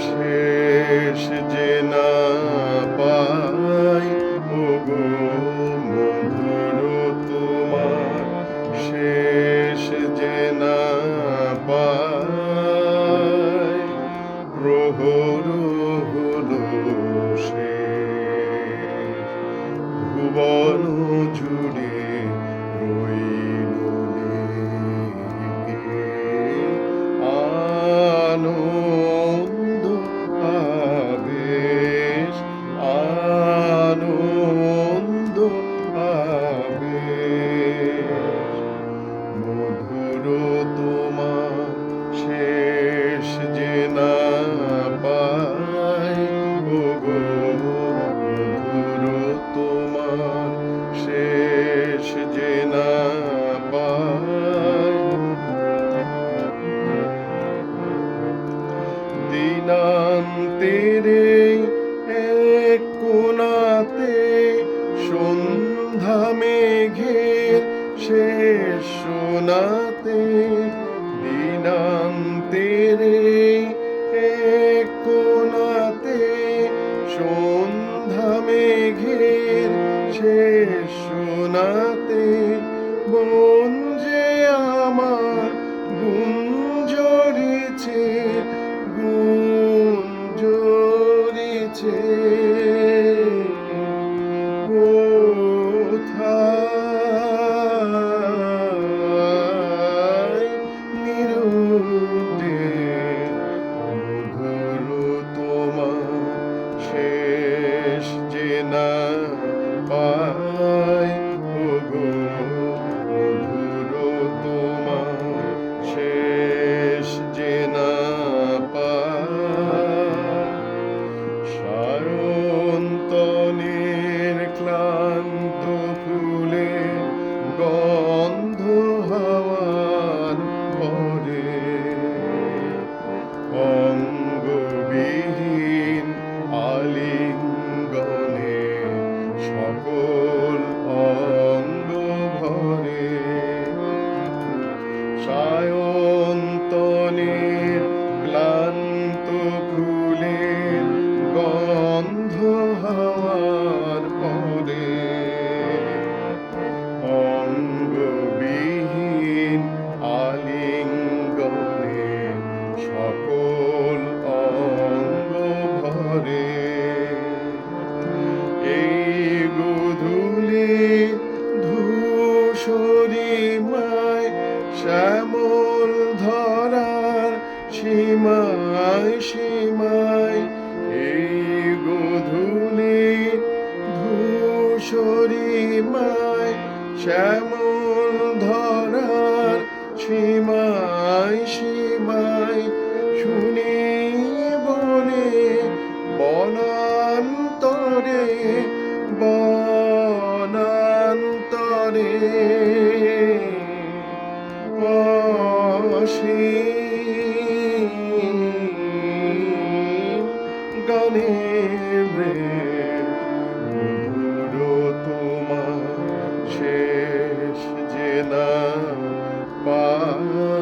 শেষ যে না পাই ওগো মধুর তোমার শেষ যে না পাই প্রহর হলো শেষ ভুবন জুড়ে রইল লেগে আনন্দ আবেশ আনন্দ আবেশ মধুর তোমার শেষ যে না পাই ওগো মধুর তোমার শেষ যে না পাই দিনান্তের এক কোণাতে সন্ধ্যা মেঘের শেষ সোনাতে দিনান্তের এক কোণাতে সন্ধ্যা মেঘের শেষ সোনাতে মন যে আমার গুঞ্জরিছে গুঞ্জরিছে কোথায় নিরুতে মধুর তোমার শেষ যে না পাই ওগো মধুর তোমার শেষ যে না পাই সায়ন্তনের ক্লান্ত ফুলের গন্ধ হাওয়ার পরে অঙ্গবিহীন আলিঙ্গনে সকল অঙ্গ ভরে সায়ন্তনের ক্লান্ত ফুলের গন্ধ হাওয়ার পরে অঙ্গবিহীন আলিঙ্গনে সকল অঙ্গ ভরে এই গোধূলি ধূসরিমায় শ্যামল ধরার সীমায় সীমায় এই গোধূলি ধূসরিমায় শ্যামল ধরার সীমায় সীমায় শুনি বনে বনান্তরে বনান্তরে অসীম গানের মধুর তোমার শেষ যে না পাই